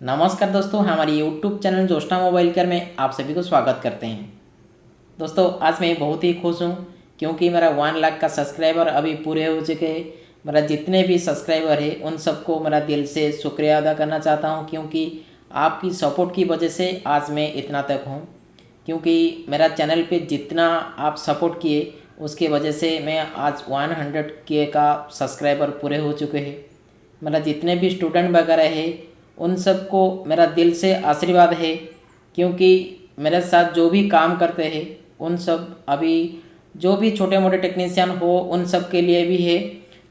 नमस्कार दोस्तों, हमारे YouTube channel Joshna mobile care में आप सभी को स्वागत करते हैं। दोस्तों, आज मैं बहुत ही खुश हूँ क्योंकि मेरा 1 लाख का सब्सक्राइबर अभी पूरे हो चुके हैं। मेरा जितने भी सब्सक्राइबर है उन सबको मेरा दिल से शुक्रिया अदा करना चाहता हूँ क्योंकि आपकी सपोर्ट की वजह से आज मैं इतना तक हूँ। क्योंकि मेरा चैनल पे जितना आप सपोर्ट किए उसकी वजह से मैं आज 100K का सब्सक्राइबर पूरे हो चुके हैं। मेरा जितने भी स्टूडेंट वगैरह है उन सबको मेरा दिल से आशीर्वाद है क्योंकि मेरे साथ जो भी काम करते हैं उन सब अभी जो भी छोटे मोटे टेक्नीशियन हो उन सब के लिए भी है।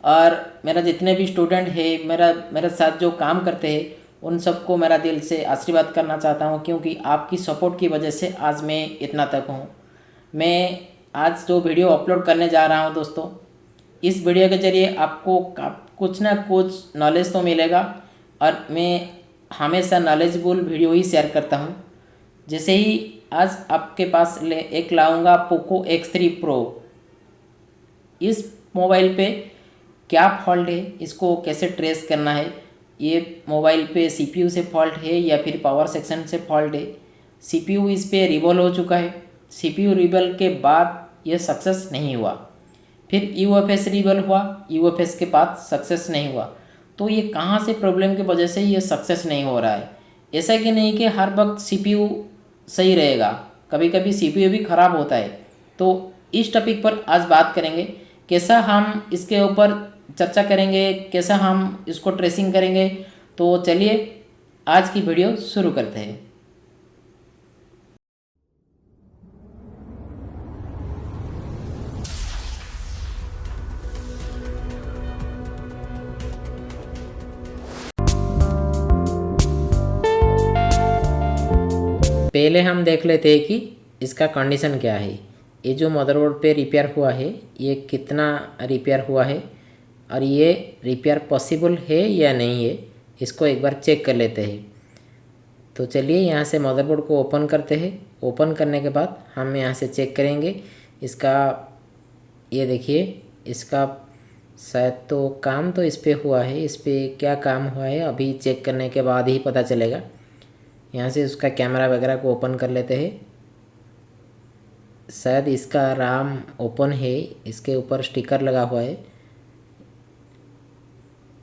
और मेरा जितने भी स्टूडेंट है मेरे साथ जो काम करते हैं उन सबको मेरा दिल से आशीर्वाद करना चाहता हूँ क्योंकि आपकी सपोर्ट की वजह से आज मैं इतना तक हूँ। मैं आज जो वीडियो अपलोड करने जा रहा हूँ दोस्तों, इस वीडियो के ज़रिए आपको कुछ ना कुछ नॉलेज तो मिलेगा और मैं हमेशा नॉलेजफुल वीडियो ही शेयर करता हूँ। जैसे ही आज आपके पास एक लाऊंगा पोको X3 Pro। इस मोबाइल पे क्या फॉल्ट है, इसको कैसे ट्रेस करना है, ये मोबाइल पे CPU से फॉल्ट है या फिर पावर सेक्शन से फॉल्ट है। CPU इस पे रिवॉल्व हो चुका है, CPU रिवॉल्व के बाद ये सक्सेस नहीं हुआ, फिर UFS रिवॉल्व हुआ, UFS के बाद सक्सेस नहीं हुआ। तो ये कहाँ से प्रॉब्लम की वजह से ये सक्सेस नहीं हो रहा है। ऐसा कि नहीं कि हर वक्त CPU सही रहेगा, कभी कभी CPU भी ख़राब होता है। तो इस टॉपिक पर आज बात करेंगे, कैसा हम इसके ऊपर चर्चा करेंगे, कैसा हम इसको ट्रेसिंग करेंगे। तो चलिए आज की वीडियो शुरू करते हैं। पहले हम देख लेते हैं कि इसका कंडीशन क्या है। ये जो मदरबोर्ड पे रिपेयर हुआ है ये कितना रिपेयर हुआ है और ये रिपेयर पॉसिबल है या नहीं है, इसको एक बार चेक कर लेते हैं। तो चलिए यहाँ से मदरबोर्ड को ओपन करते हैं। ओपन करने के बाद हम यहाँ से चेक करेंगे इसका, ये देखिए इसका शायद तो काम तो इस पर हुआ है, इस पर क्या काम हुआ है अभी चेक करने के बाद ही पता चलेगा। यहाँ से उसका कैमरा वगैरह को ओपन कर लेते हैं। शायद इसका RAM ओपन है, इसके ऊपर स्टिकर लगा हुआ है।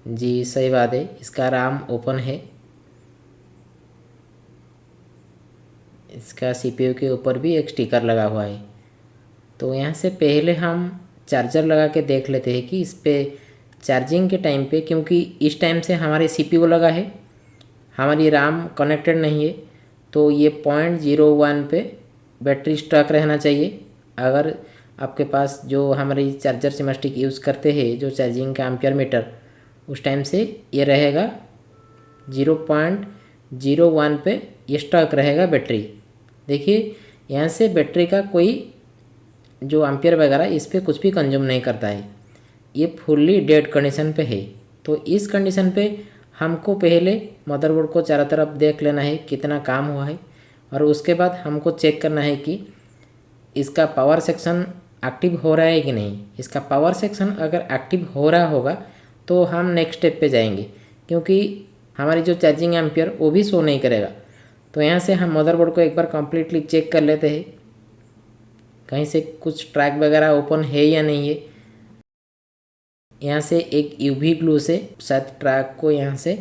जी सही बात है, इसका RAM ओपन है। इसका CPU के ऊपर भी एक स्टिकर लगा हुआ है। तो यहाँ से पहले हम चार्जर लगा के देख लेते हैं कि इस पर चार्जिंग के टाइम पे, क्योंकि इस टाइम से हमारे CPU लगा है, हमारी RAM कनेक्टेड नहीं है, तो ये 0.01 पे बैटरी स्टॉक रहना चाहिए। अगर आपके पास जो हमारी चार्जर सिमस्टिक यूज़ करते हैं जो चार्जिंग का एम्पियर मीटर, उस टाइम से ये रहेगा 0.01 पे ये स्टॉक रहेगा बैटरी। देखिए यहाँ से बैटरी का कोई जो एम्पियर वगैरह इस पर कुछ भी कंज्यूम नहीं करता है, ये फुल्ली डेड कंडीशन पे है। तो इस कंडीशन पे हमको पहले मदरबोर्ड को चारों तरफ देख लेना है कितना काम हुआ है, और उसके बाद हमको चेक करना है कि इसका पावर सेक्शन एक्टिव हो रहा है कि नहीं। इसका पावर सेक्शन अगर एक्टिव हो रहा होगा तो हम नेक्स्ट स्टेप पे जाएंगे, क्योंकि हमारी जो चार्जिंग एम्पियर वो भी शो नहीं करेगा। तो यहाँ से हम मदरबोर्ड को एक बार कम्प्लीटली चेक कर लेते हैं कहीं से कुछ ट्रैक वगैरह ओपन है या नहीं है। यहाँ से एक UV ग्लू से शायद ट्रैक को यहाँ से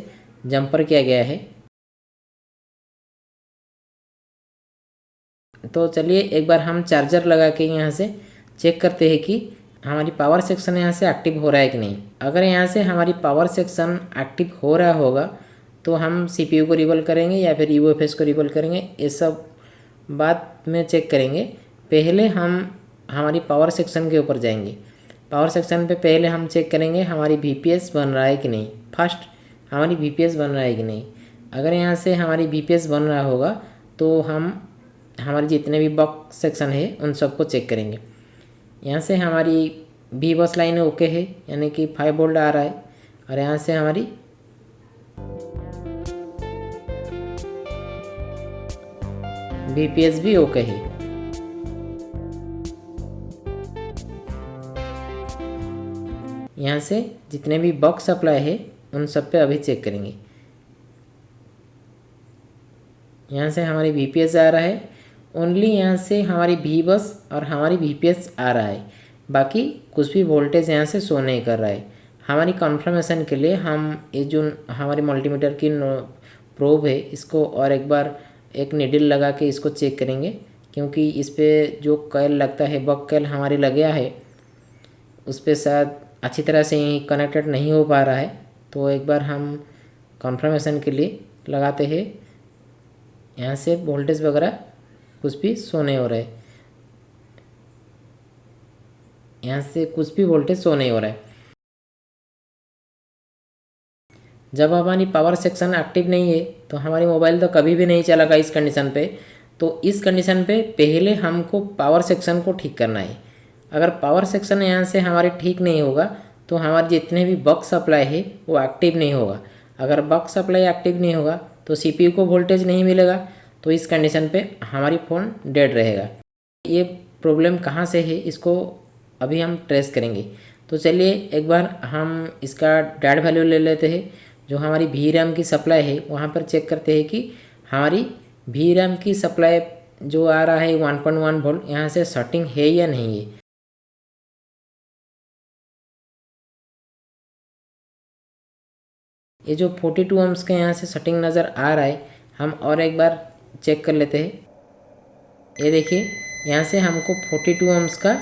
जंपर किया गया है। तो चलिए एक बार हम चार्जर लगा के यहाँ से चेक करते हैं कि हमारी पावर सेक्शन यहाँ से एक्टिव हो रहा है कि नहीं। अगर यहाँ से हमारी पावर सेक्शन एक्टिव हो रहा होगा तो हम CPU को रिवॉल्व करेंगे या फिर UFS को रिवॉल्व करेंगे, ये सब बात में चेक करेंगे। पहले हम हमारी पावर सेक्शन के ऊपर जाएंगे। पावर सेक्शन पे पहले हम चेक करेंगे हमारी VPS बन रहा है कि नहीं। फर्स्ट हमारी VPS बन रहा है कि नहीं। अगर यहाँ से हमारी VPS बन रहा होगा तो हम हमारे जितने भी बॉक्स सेक्शन है उन सबको चेक करेंगे। यहाँ से हमारी V बस लाइन ओके है, यानी कि 5 वोल्ट आ रहा है, और यहाँ से हमारी VPS भी ओके है। यहाँ से जितने भी बॉक्स सप्लाई है उन सब पे अभी चेक करेंगे। यहाँ से हमारी VPS आ रहा है, ओनली यहाँ से हमारी V बस और हमारी VPS आ रहा है, बाकी कुछ भी वोल्टेज यहाँ से शो नहीं कर रहा है। हमारी कंफर्मेशन के लिए हम ये जो हमारी मल्टीमीटर की प्रोब है इसको और एक बार एक नीडल लगा के इसको चेक करेंगे, क्योंकि इस पर जो कॉइल लगता है बक कॉइल हमारी लग गया है, उस पर शायद अच्छी तरह से कनेक्टेड नहीं हो पा रहा है। तो एक बार हम कंफर्मेशन के लिए लगाते हैं। यहाँ से वोल्टेज वगैरह कुछ भी शो नहीं हो रहा है, यहाँ से कुछ भी वोल्टेज शो नहीं हो रहा है। जब हमारी पावर सेक्शन एक्टिव नहीं है तो हमारी मोबाइल तो कभी भी नहीं चलेगा इस कंडीशन पे। तो इस कंडीशन पे पहले हमको पावर सेक्शन को ठीक करना है। अगर पावर सेक्शन यहाँ से हमारे ठीक नहीं होगा तो हमारे जितने भी बक सप्लाई है वो एक्टिव नहीं होगा। अगर बक सप्लाई एक्टिव नहीं होगा तो CPU को वोल्टेज नहीं मिलेगा, तो इस कंडीशन पे हमारी फ़ोन डेड रहेगा। ये प्रॉब्लम कहाँ से है इसको अभी हम ट्रेस करेंगे। तो चलिए एक बार हम इसका डेड वैल्यू ले लेते हैं। जो हमारी VRAM की सप्लाई है वहाँ पर चेक करते हैं कि हमारी VRAM की सप्लाई जो आ रहा है 1.1 वोल्ट यहाँ से सेटिंग है या नहीं है। ये जो 42 ohms का यहाँ से सेटिंग नज़र आ रहा है, हम और एक बार चेक कर लेते हैं। ये देखिए यहाँ से हमको 42 ohms का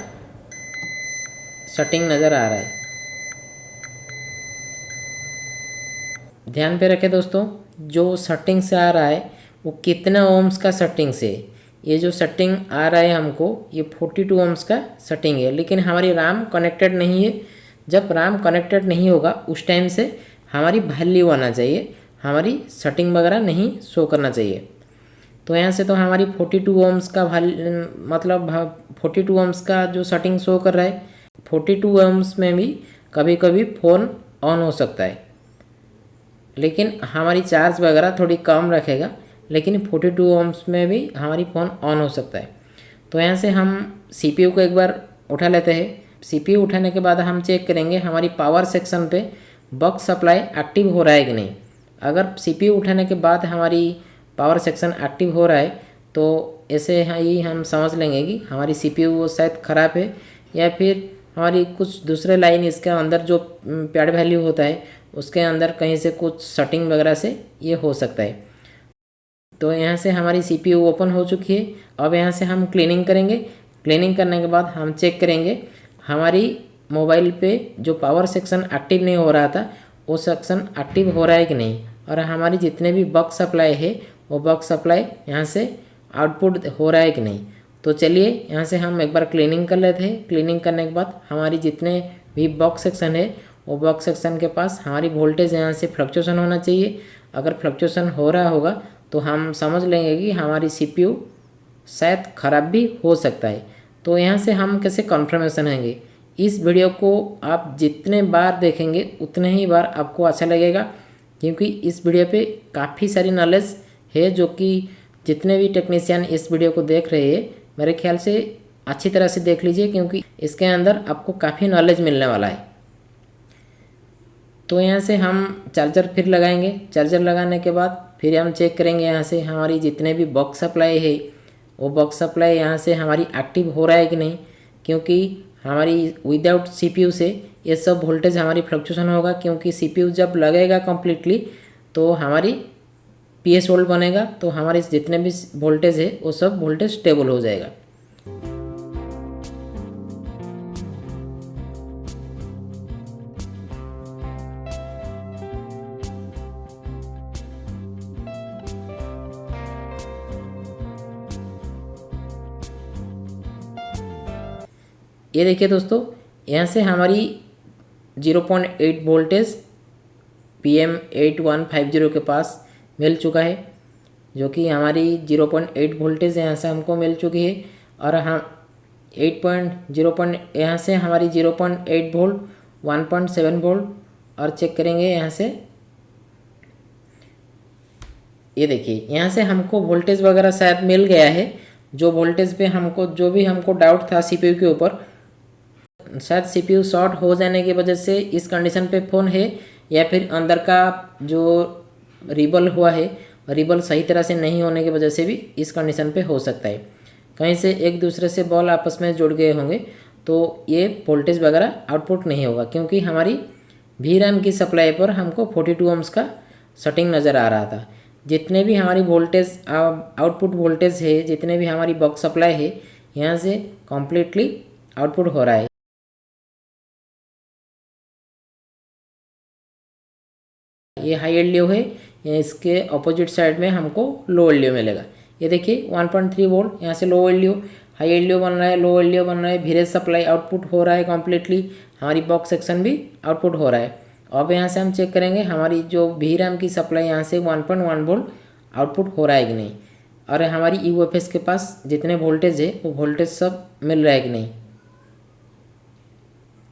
सेटिंग नज़र आ रहा है। ध्यान पे रखें दोस्तों, जो सेटिंग से आ रहा है वो कितना ओम्स का सेटिंग से। ये जो सेटिंग आ रहा है हमको ये 42 ohms का सेटिंग है, लेकिन हमारी RAM कनेक्टेड नहीं है। जब RAM कनेक्टेड नहीं होगा उस टाइम से हमारी वैल्यू आना चाहिए, हमारी सेटिंग वगैरह नहीं शो करना चाहिए। तो यहाँ से तो हमारी 42 ohms का मतलब 42 ohms का जो सेटिंग शो कर रहा है, 42 ohms में भी कभी कभी फ़ोन ऑन हो सकता है, लेकिन हमारी चार्ज वगैरह थोड़ी कम रखेगा, लेकिन 42 ohms में भी हमारी फ़ोन ऑन हो सकता है। तो यहाँ से हम CPU को एक बार उठा लेते हैं। CPU उठाने के बाद हम चेक करेंगे हमारी पावर सेक्शन पे बक सप्लाई एक्टिव हो रहा है कि नहीं। अगर CPU उठाने के बाद हमारी पावर सेक्शन एक्टिव हो रहा है तो ऐसे ही हम समझ लेंगे कि हमारी CPU वो शायद ख़राब है, या फिर हमारी कुछ दूसरे लाइन इसके अंदर जो पैड वैल्यू होता है उसके अंदर कहीं से कुछ सेटिंग वगैरह से ये हो सकता है। तो यहाँ से हमारी CPU ओपन हो चुकी है। अब यहाँ से हम क्लीनिंग करेंगे। क्लीनिंग करने के बाद हम चेक करेंगे हमारी मोबाइल पे जो पावर सेक्शन एक्टिव नहीं हो रहा था वो सेक्शन एक्टिव हो रहा है कि नहीं, और हमारी जितने भी बक सप्लाई है वो बक सप्लाई यहाँ से आउटपुट हो रहा है कि नहीं। तो चलिए यहाँ से हम एक बार क्लीनिंग कर लेते हैं। क्लीनिंग करने के बाद हमारी जितने भी बॉक्स सेक्शन है वो बॉक्स सेक्शन के पास हमारी वोल्टेज यहाँ से फ्लक्चुएशन होना चाहिए। अगर फ्लक्चुएशन हो रहा होगा तो हम समझ लेंगे कि हमारी CPU शायद ख़राब भी हो सकता है। तो यहाँ से हम कैसे कन्फर्मेशन होंगे। इस वीडियो को आप जितने बार देखेंगे उतने ही बार आपको अच्छा लगेगा, क्योंकि इस वीडियो पे काफ़ी सारी नॉलेज है जो कि जितने भी टेक्नीशियन इस वीडियो को देख रहे हैं मेरे ख्याल से अच्छी तरह से देख लीजिए, क्योंकि इसके अंदर आपको काफ़ी नॉलेज मिलने वाला है। तो यहाँ से हम चार्जर फिर लगाएंगे। चार्जर लगाने के बाद फिर हम चेक करेंगे यहाँ से हमारी जितने भी बॉक्स सप्लाई है वो बॉक्स सप्लाई यहाँ से हमारी एक्टिव हो रहा है कि नहीं, क्योंकि हमारी विदाउट CPU से ये सब वोल्टेज हमारी फ्लक्चुएशन होगा। क्योंकि CPU जब लगेगा कम्प्लीटली तो हमारी PS वोल्ट बनेगा, तो हमारे जितने भी वोल्टेज है वो सब वोल्टेज स्टेबल हो जाएगा। ये देखिए दोस्तों, यहाँ से हमारी 0.8 वोल्टेज PM8150 के पास मिल चुका है, जो कि हमारी 0.8 वोल्टेज यहाँ से हमको मिल चुकी है। और हम 8.0 यहाँ से हमारी 0.8 वोल्ट 1.7 वोल्ट और चेक करेंगे यहाँ से। ये देखिए यहाँ से हमको वोल्टेज वगैरह शायद मिल गया है। जो वोल्टेज पे हमको जो भी हमको डाउट था CPU के ऊपर, शायद CPU शॉर्ट हो जाने की वजह से इस कंडीशन पे फ़ोन है, या फिर अंदर का जो रिबल हुआ है रिबल सही तरह से नहीं होने की वजह से भी इस कंडीशन पे हो सकता है। कहीं से एक दूसरे से बॉल आपस में जुड़ गए होंगे तो ये वोल्टेज वगैरह आउटपुट नहीं होगा, क्योंकि हमारी वी रैम की सप्लाई पर हमको 42 ओम्स का सेटिंग नज़र आ रहा था। जितने भी हमारी वोल्टेज आउटपुट वोल्टेज है, जितने भी हमारी बॉक्स सप्लाई है, यहाँ से कम्प्लीटली आउटपुट हो रहा है। ये हाई एलडीओ है, इसके अपोजिट साइड में हमको लो एलडीओ मिलेगा। ये देखिए 1.3 वोल्ट, यहाँ से लो एलडीओ, हाई एलडीओ बन रहा है, लो एलडीओ बन रहा है, वीरेज सप्लाई आउटपुट हो रहा है कम्प्लीटली, हमारी बॉक्स सेक्शन भी आउटपुट हो रहा है। अब यहाँ से हम चेक करेंगे हमारी जो वी रैम की सप्लाई यहाँ से 1.1 वोल्ट आउटपुट हो रहा है कि नहीं, और हमारी यूएफएस के पास जितने वोल्टेज है वो वोल्टेज सब मिल रहा है कि नहीं।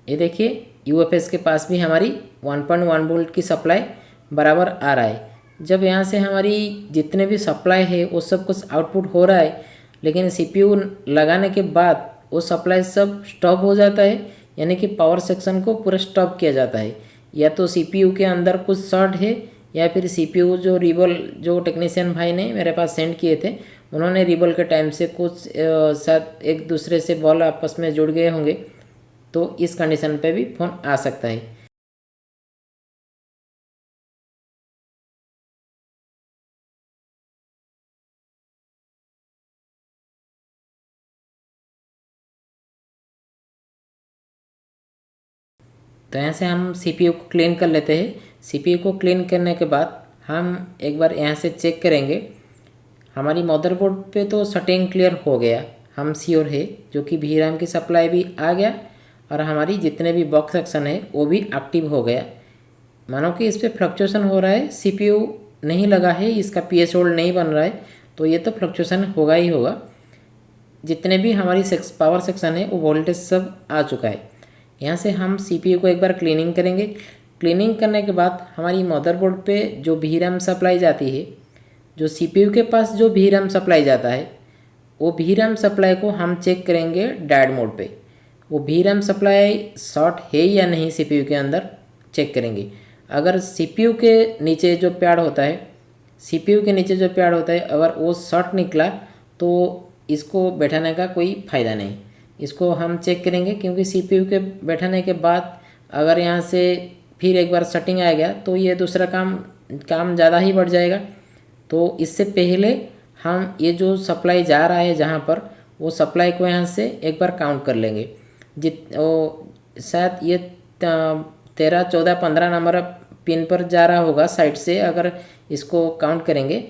ये देखिए यूएफएस के पास भी हमारी 1.1 वोल्ट की सप्लाई बराबर आ रहा है। जब यहाँ से हमारी जितने भी सप्लाई है वो सब कुछ आउटपुट हो रहा है, लेकिन सीपीयू लगाने के बाद वो सप्लाई सब स्टॉप हो जाता है, यानी कि पावर सेक्शन को पूरा स्टॉप किया जाता है। या तो सीपीयू के अंदर कुछ शॉर्ट है, या फिर सीपीयू जो रिबल जो टेक्नीशियन भाई ने मेरे पास सेंड किए थे, उन्होंने रिबल के टाइम से कुछ साथ एक दूसरे से बॉल आपस में जुड़ गए होंगे, तो इस कंडीशन पे भी फ़ोन आ सकता है। तो यहाँ से हम सीपीयू को क्लीन कर लेते हैं। सीपीयू को क्लीन करने के बाद हम एक बार यहाँ से चेक करेंगे। हमारी मदरबोर्ड पे तो सेटिंग क्लियर हो गया, हम श्योर है, जो कि वी रैम की सप्लाई भी आ गया और हमारी जितने भी बॉक्स सेक्शन है वो भी एक्टिव हो गया। मानो कि इस पर फ्लक्चुएशन हो रहा है, सीपीयू नहीं लगा है, इसका पीएस होल्ड नहीं बन रहा है, तो ये तो फ्लक्चुएशन होगा ही होगा। जितने भी हमारी पावर सेक्शन है वो वोल्टेज सब आ चुका है। यहाँ से हम सीपीयू को एक बार क्लीनिंग करेंगे। क्लीनिंग करने के बाद हमारी मदरबोर्ड पे जो वी रैम सप्लाई जाती है, जो सीपीयू के पास जो वी रैम सप्लाई जाता है, वो वी रैम सप्लाई को हम चेक करेंगे डायड मोड पे। वो वी रैम सप्लाई शॉर्ट है या नहीं सीपीयू के अंदर चेक करेंगे। अगर सीपीयू के नीचे जो पैड होता है, सीपीयू के नीचे जो पैड होता है, अगर वो शॉर्ट निकला तो इसको बैठाने का कोई फ़ायदा नहीं। इसको हम चेक करेंगे, क्योंकि सीपीयू के बैठाने के बाद अगर यहाँ से फिर एक बार सेटिंग आ गया तो ये दूसरा काम ज़्यादा ही बढ़ जाएगा। तो इससे पहले हम ये जो सप्लाई जा रहा है जहाँ पर, वो सप्लाई को यहाँ से एक बार काउंट कर लेंगे। शायद ये 13, 14, 15 नंबर पिन पर जा रहा होगा साइड से, अगर इसको काउंट करेंगे।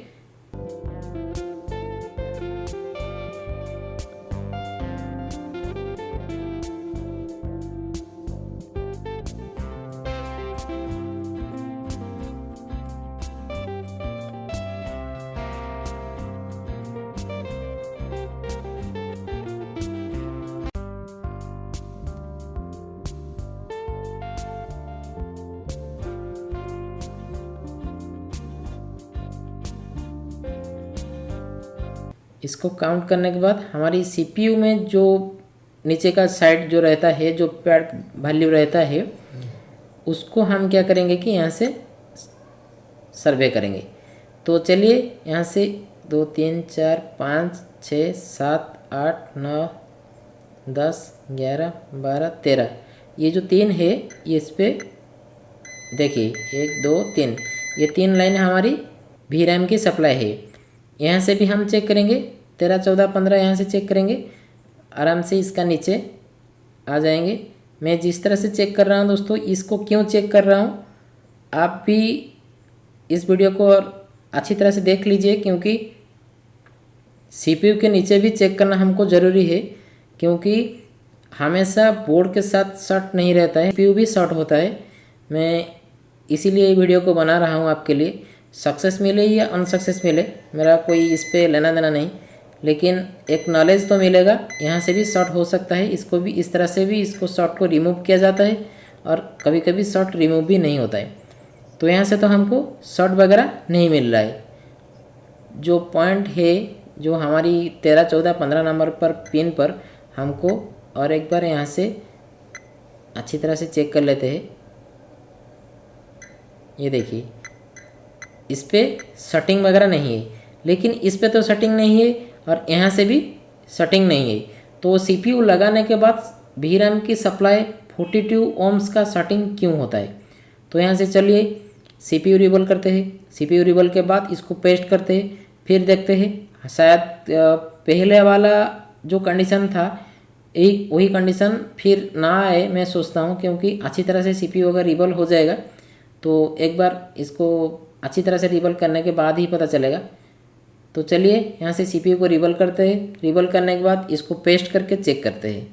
इसको काउंट करने के बाद हमारी सीपीयू में जो नीचे का साइड जो रहता है, जो पैड वैल्यू रहता है, उसको हम क्या करेंगे कि यहाँ से सर्वे करेंगे। तो चलिए यहाँ से 2, 3, 4, 5, 6, 7, 8, 9, 10, 11, 12, 13, ये जो 3 है ये इस पर देखिए 1, 2, 3, ये 3 लाइन हमारी वी रैम की सप्लाई है। यहाँ से भी हम चेक करेंगे, 13, 14, 15 यहाँ से चेक करेंगे, आराम से इसका नीचे आ जाएंगे। मैं जिस तरह से चेक कर रहा हूँ दोस्तों, इसको क्यों चेक कर रहा हूँ, आप भी इस वीडियो को अच्छी तरह से देख लीजिए, क्योंकि सीपीयू के नीचे भी चेक करना हमको ज़रूरी है, क्योंकि हमेशा बोर्ड के साथ शॉर्ट नहीं रहता है, सीपीयू भी शॉर्ट होता है। मैं इसीलिए ये वीडियो को बना रहा हूँ आपके लिए। सक्सेस मिले या अनसक्सेस मिले, मेरा कोई इस पर लेना देना नहीं, लेकिन एक नॉलेज तो मिलेगा। यहाँ से भी शॉर्ट हो सकता है, इसको भी इस तरह से भी इसको शॉर्ट को रिमूव किया जाता है, और कभी कभी शॉर्ट रिमूव भी नहीं होता है। तो यहाँ से तो हमको शॉर्ट वगैरह नहीं मिल रहा है। जो पॉइंट है जो हमारी 13, 14, 15 नंबर पर पिन पर हमको, और एक बार यहाँ से अच्छी तरह से चेक कर लेते हैं। ये देखिए इस पर सेटिंग वगैरह नहीं है, लेकिन इस पर तो सेटिंग नहीं है और यहाँ से भी सेटिंग नहीं है। तो CPU लगाने के बाद VRAM की सप्लाई 42 ओम्स का सेटिंग क्यों होता है? तो यहाँ से चलिए CPU रिबल करते हैं। CPU रिबल के बाद इसको पेस्ट करते हैं, फिर देखते हैं शायद पहले वाला जो कंडीशन था एक वही कंडीशन फिर ना आए, मैं सोचता हूँ, क्योंकि अच्छी तरह से CPU अगर रिबल हो जाएगा तो एक बार इसको अच्छी तरह से रिबल करने के बाद ही पता चलेगा। तो चलिए यहाँ से CPU को रिबल करते हैं। रिबल करने के बाद इसको पेस्ट करके चेक करते हैं।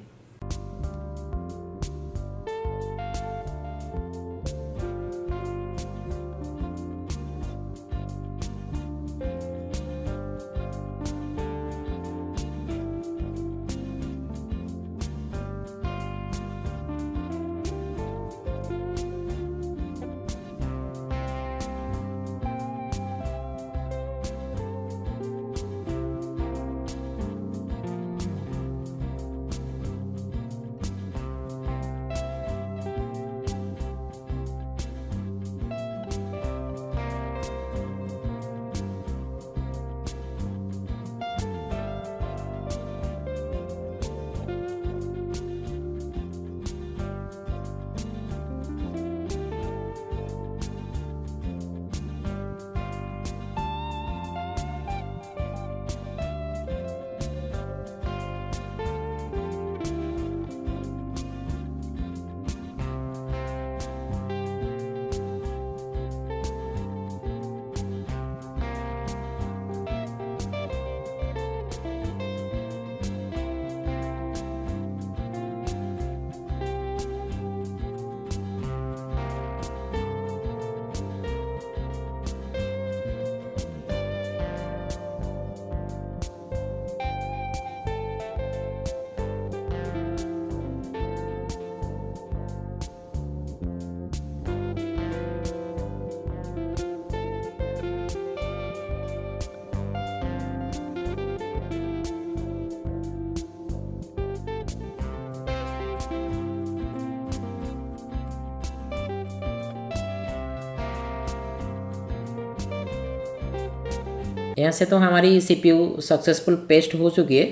यहाँ से तो हमारी CPU सक्सेसफुल पेस्ट हो चुकी है।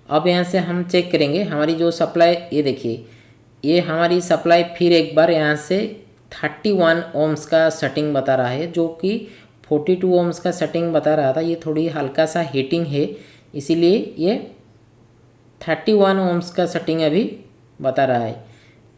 अब यहाँ से हम चेक करेंगे हमारी जो सप्लाई, ये देखिए ये हमारी सप्लाई फिर एक बार यहाँ से 31 ओम्स का सेटिंग बता रहा है, जो कि 42 ओम्स का सेटिंग बता रहा था। ये थोड़ी हल्का सा हीटिंग है, इसीलिए ये 31 ओम्स का सेटिंग अभी बता रहा है।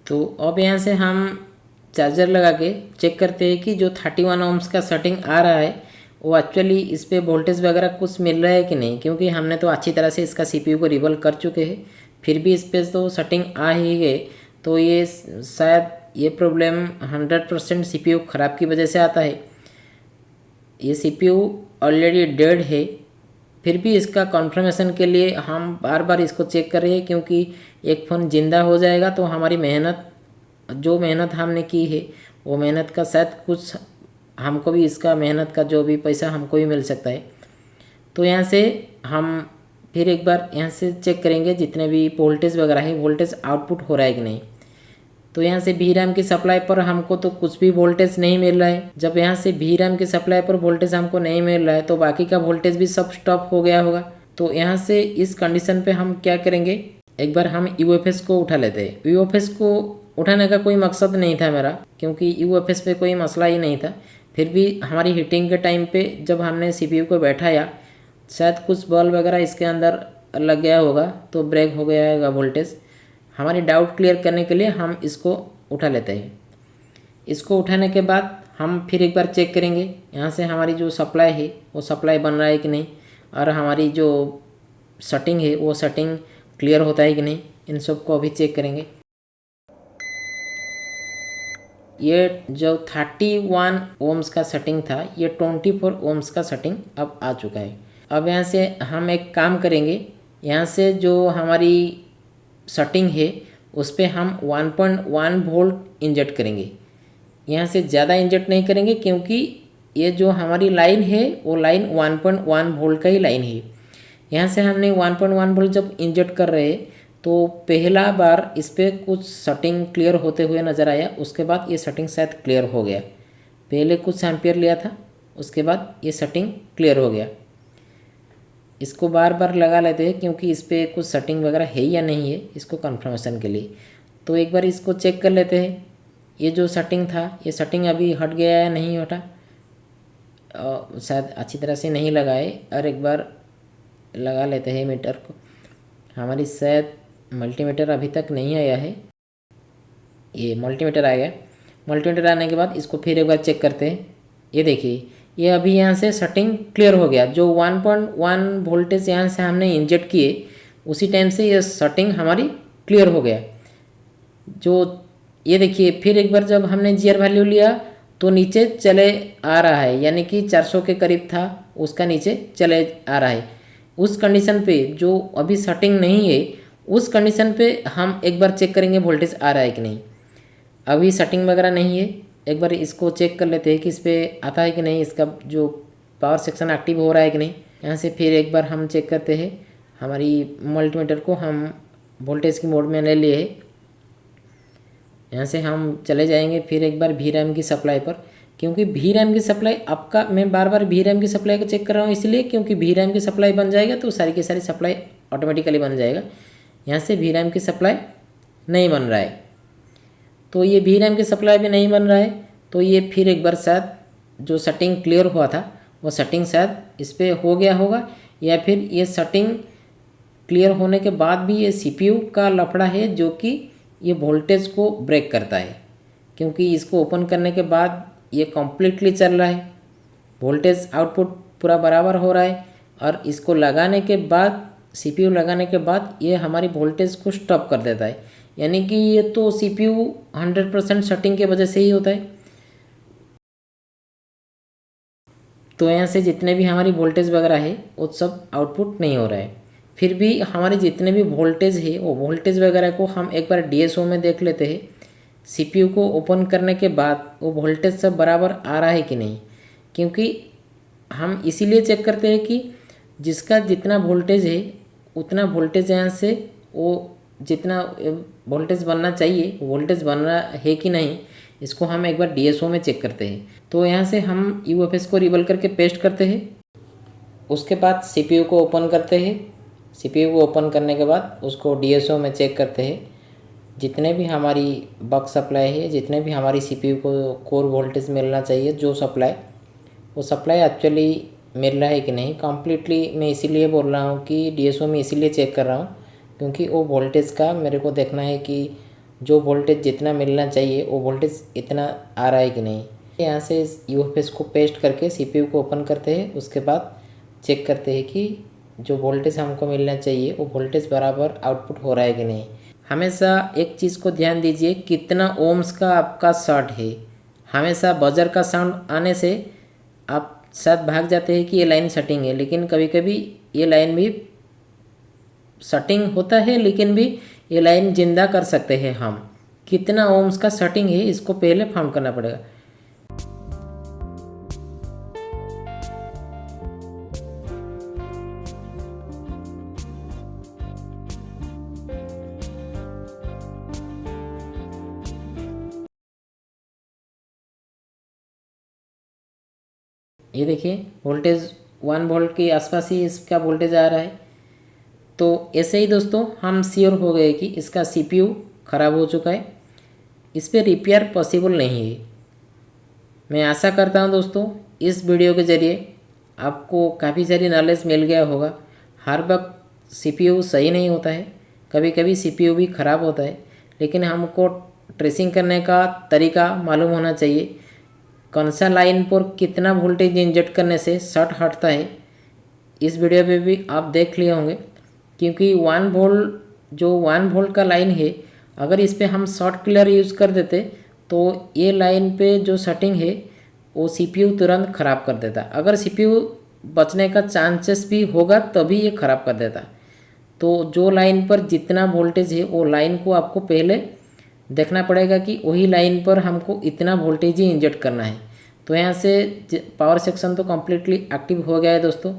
तो अब यहाँ से हम चार्जर लगा के चेक करते हैं कि जो 31 ओम्स का सेटिंग आ रहा है वो एक्चुअली इस पर वोल्टेज वगैरह कुछ मिल रहा है कि नहीं, क्योंकि हमने तो अच्छी तरह से इसका CPU को रिबल कर चुके हैं, फिर भी इस पर तो सेटिंग आ ही गए। तो ये शायद ये प्रॉब्लम 100% CPU ख़राब की वजह से आता है। ये CPU ऑलरेडी डेड है, फिर भी इसका कन्फर्मेशन के लिए हम बार बार इसको चेक कर रहे हैं, क्योंकि एक फ़ोन ज़िंदा हो जाएगा तो हमारी मेहनत, जो मेहनत हमने की है वो मेहनत का शायद कुछ हमको भी, इसका मेहनत का जो भी पैसा हमको भी मिल सकता है। तो यहाँ से हम फिर एक बार यहाँ से चेक करेंगे जितने भी वोल्टेज वगैरह है, वोल्टेज आउटपुट हो रहा है कि नहीं। तो यहाँ से VRAM की सप्लाई पर हमको तो कुछ भी वोल्टेज नहीं मिल रहा है। जब यहाँ से VRAM की सप्लाई पर वोल्टेज हमको नहीं मिल रहा है तो बाकी का वोल्टेज भी सब स्टॉप हो गया होगा। तो यहाँ से इस कंडीशन पे हम क्या करेंगे, एक बार हम UFS को उठा लेते हैं। UFS को उठाने का कोई मकसद नहीं था मेरा, क्योंकि UFS पे कोई मसला ही नहीं था। फिर भी हमारी हीटिंग के टाइम पे जब हमने CPU को बैठाया, शायद कुछ बल्ब वगैरह इसके अंदर लग गया होगा तो ब्रेक हो गया होगा वोल्टेज। हमारी डाउट क्लियर करने के लिए हम इसको उठा लेते हैं। इसको उठाने के बाद हम फिर एक बार चेक करेंगे यहाँ से हमारी जो सप्लाई है वो सप्लाई बन रहा है कि नहीं, और हमारी जो सेटिंग है वो सेटिंग क्लियर होता है कि नहीं, इन सब को अभी चेक करेंगे। ये जो 31 ओम्स का सेटिंग था ये 24 ओम्स का सेटिंग अब आ चुका है। अब यहाँ से हम एक काम करेंगे, यहाँ से जो हमारी सेटिंग है उस पर हम 1.1 वोल्ट इंजेक्ट करेंगे। यहाँ से ज़्यादा इंजेक्ट नहीं करेंगे, क्योंकि ये जो हमारी लाइन है वो लाइन 1.1 वोल्ट का ही लाइन है। यहाँ से हमने 1.1 वोल्ट जब इंजेक्ट कर रहे हैं तो पहला बार इस पर कुछ सेटिंग क्लियर होते हुए नज़र आया, उसके बाद ये सेटिंग शायद क्लियर हो गया। पहले कुछ एम्पियर लिया था, उसके बाद ये सेटिंग क्लियर हो गया। इसको बार बार लगा लेते हैं क्योंकि इस पर कुछ सेटिंग वगैरह है या नहीं है, इसको कंफर्मेशन के लिए। तो एक बार इसको चेक कर लेते हैं। ये जो सेटिंग था, ये सेटिंग अभी हट गया या नहीं हटा, शायद अच्छी तरह से नहीं लगा है। और एक बार लगा लेते हैं मीटर को। हमारी शायद मल्टीमीटर अभी तक नहीं आया है। ये मल्टीमीटर आ गया। मल्टीमीटर आने के बाद इसको फिर एक बार चेक करते हैं। ये देखिए, ये अभी यहाँ से सेटिंग क्लियर हो गया। जो 1.1 वोल्टेज यहाँ से हमने इंजेक्ट किए, उसी टाइम से ये सेटिंग हमारी क्लियर हो गया। जो ये देखिए, फिर एक बार जब हमने जीआर वैल्यू लिया तो नीचे चले आ रहा है, यानी कि 400 के करीब था, उसका नीचे चले आ रहा है। उस कंडीशन पे जो अभी सेटिंग नहीं है, उस कंडीशन पे हम एक बार चेक करेंगे वोल्टेज आ रहा है कि नहीं। अभी सेटिंग वगैरह नहीं है, एक बार इसको चेक कर लेते हैं कि इस पर आता है कि नहीं, इसका जो पावर सेक्शन एक्टिव हो रहा है कि नहीं। यहाँ से फिर एक बार हम चेक करते हैं। हमारी मल्टीमीटर को हम वोल्टेज की मोड में ले लिए है। यहाँ से हम चले जाएंगे फिर एक बार VRAM की सप्लाई पर, क्योंकि VRAM की सप्लाई आपका, मैं बार बार VRAM की सप्लाई को चेक कर रहा हूँ इसलिए क्योंकि VRAM की सप्लाई बन जाएगा तो सारी की सारी सप्लाई ऑटोमेटिकली बन जाएगा। यहाँ से VRAM की सप्लाई नहीं बन रहा है, तो ये VRAM की सप्लाई भी नहीं बन रहा है। तो ये फिर एक बार शायद जो सेटिंग क्लियर हुआ था वो सेटिंग शायद इस पर हो गया होगा, या फिर ये सेटिंग क्लियर होने के बाद भी ये CPU का लफड़ा है जो कि ये वोल्टेज को ब्रेक करता है। क्योंकि इसको ओपन करने के बाद ये कम्प्लीटली चल रहा है, वोल्टेज आउटपुट पूरा बराबर हो रहा है, और इसको लगाने के बाद, CPU लगाने के बाद ये हमारी वोल्टेज को स्टॉप कर देता है। यानी कि ये तो CPU 100% सेटिंग के वजह से ही होता है। तो यहाँ से जितने भी हमारी वोल्टेज वगैरह है वो सब आउटपुट नहीं हो रहा है। फिर भी हमारे जितने भी वोल्टेज है वो वोल्टेज वगैरह को हम एक बार DSO में देख लेते हैं। CPU को ओपन करने के बाद वो वोल्टेज सब बराबर आ रहा है कि नहीं, क्योंकि हम इसीलिए चेक करते हैं कि जिसका जितना वोल्टेज है उतना वोल्टेज यहाँ से वो जितना वोल्टेज बनना चाहिए वोल्टेज बन रहा है कि नहीं, इसको हम एक बार DSO में चेक करते हैं। तो यहाँ से हम UFS को रिबल करके पेस्ट करते हैं। उसके बाद CPU को ओपन करते हैं। CPU को ओपन करने के बाद उसको DSO में चेक करते हैं। जितने भी हमारी बक सप्लाई है, जितने भी हमारी CPU को कोर वोल्टेज मिलना चाहिए, जो सप्लाई, वो सप्लाई एक्चुअली मिल रहा है कि नहीं कम्प्लीटली। मैं इसीलिए बोल रहा हूँ कि DSO में इसीलिए चेक कर रहा हूँ क्योंकि वो वोल्टेज का मेरे को देखना है कि जो वोल्टेज जितना मिलना चाहिए वो वोल्टेज इतना आ रहा है कि नहीं। यहाँ से इस UFS को पेस्ट करके CPU को ओपन करते हैं। उसके बाद चेक करते हैं कि जो वोल्टेज हमको मिलना चाहिए वो वोल्टेज बराबर आउटपुट हो रहा है कि नहीं। हमेशा एक चीज़ को ध्यान दीजिए, कितना ओम्स का आपका शॉर्ट है। हमेशा बजर का साउंड आने से आप शायद भाग जाते हैं कि ये लाइन सेटिंग है, लेकिन कभी कभी ये लाइन भी सेटिंग होता है, लेकिन भी ये लाइन जिंदा कर सकते हैं हम। कितना ओम्स का सेटिंग है इसको पहले फाउंड करना पड़ेगा। ये देखिए वोल्टेज 1 वोल्ट के आसपास ही इसका वोल्टेज आ रहा है। तो ऐसे ही दोस्तों हम श्योर हो गए कि इसका CPU ख़राब हो चुका है, इस पर रिपेयर पॉसिबल नहीं है। मैं आशा करता हूँ दोस्तों इस वीडियो के ज़रिए आपको काफ़ी सारी नॉलेज मिल गया होगा। हर वक्त CPU सही नहीं होता है, कभी कभी CPU भी ख़राब होता है, लेकिन हमको ट्रेसिंग करने का तरीका मालूम होना चाहिए। कौन सा लाइन पर कितना वोल्टेज इंजेक्ट करने से शॉर्ट हटता है, इस वीडियो पे भी आप देख लिए होंगे। क्योंकि 1 वोल्ट, जो 1 वोल्ट का लाइन है, अगर इस पे हम शॉर्ट क्लियर यूज़ कर देते तो ये लाइन पे जो सेटिंग है वो CPU तुरंत ख़राब कर देता। अगर CPU बचने का चांसेस भी होगा तभी ये ख़राब कर देता। तो जो लाइन पर जितना वोल्टेज है वो लाइन को आपको पहले देखना पड़ेगा कि वही लाइन पर हमको इतना वोल्टेज ही इंजेक्ट करना है। तो यहाँ से पावर सेक्शन तो कम्प्लीटली एक्टिव हो गया है दोस्तों,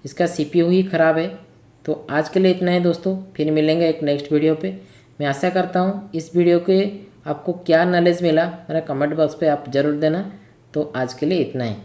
इसका CPU ही ख़राब है। तो आज के लिए इतना है दोस्तों, फिर मिलेंगे एक नेक्स्ट वीडियो पे। मैं आशा करता हूँ इस वीडियो के आपको क्या नॉलेज मिला, मेरा कमेंट बॉक्स पे आप ज़रूर देना। तो आज के लिए इतना ही।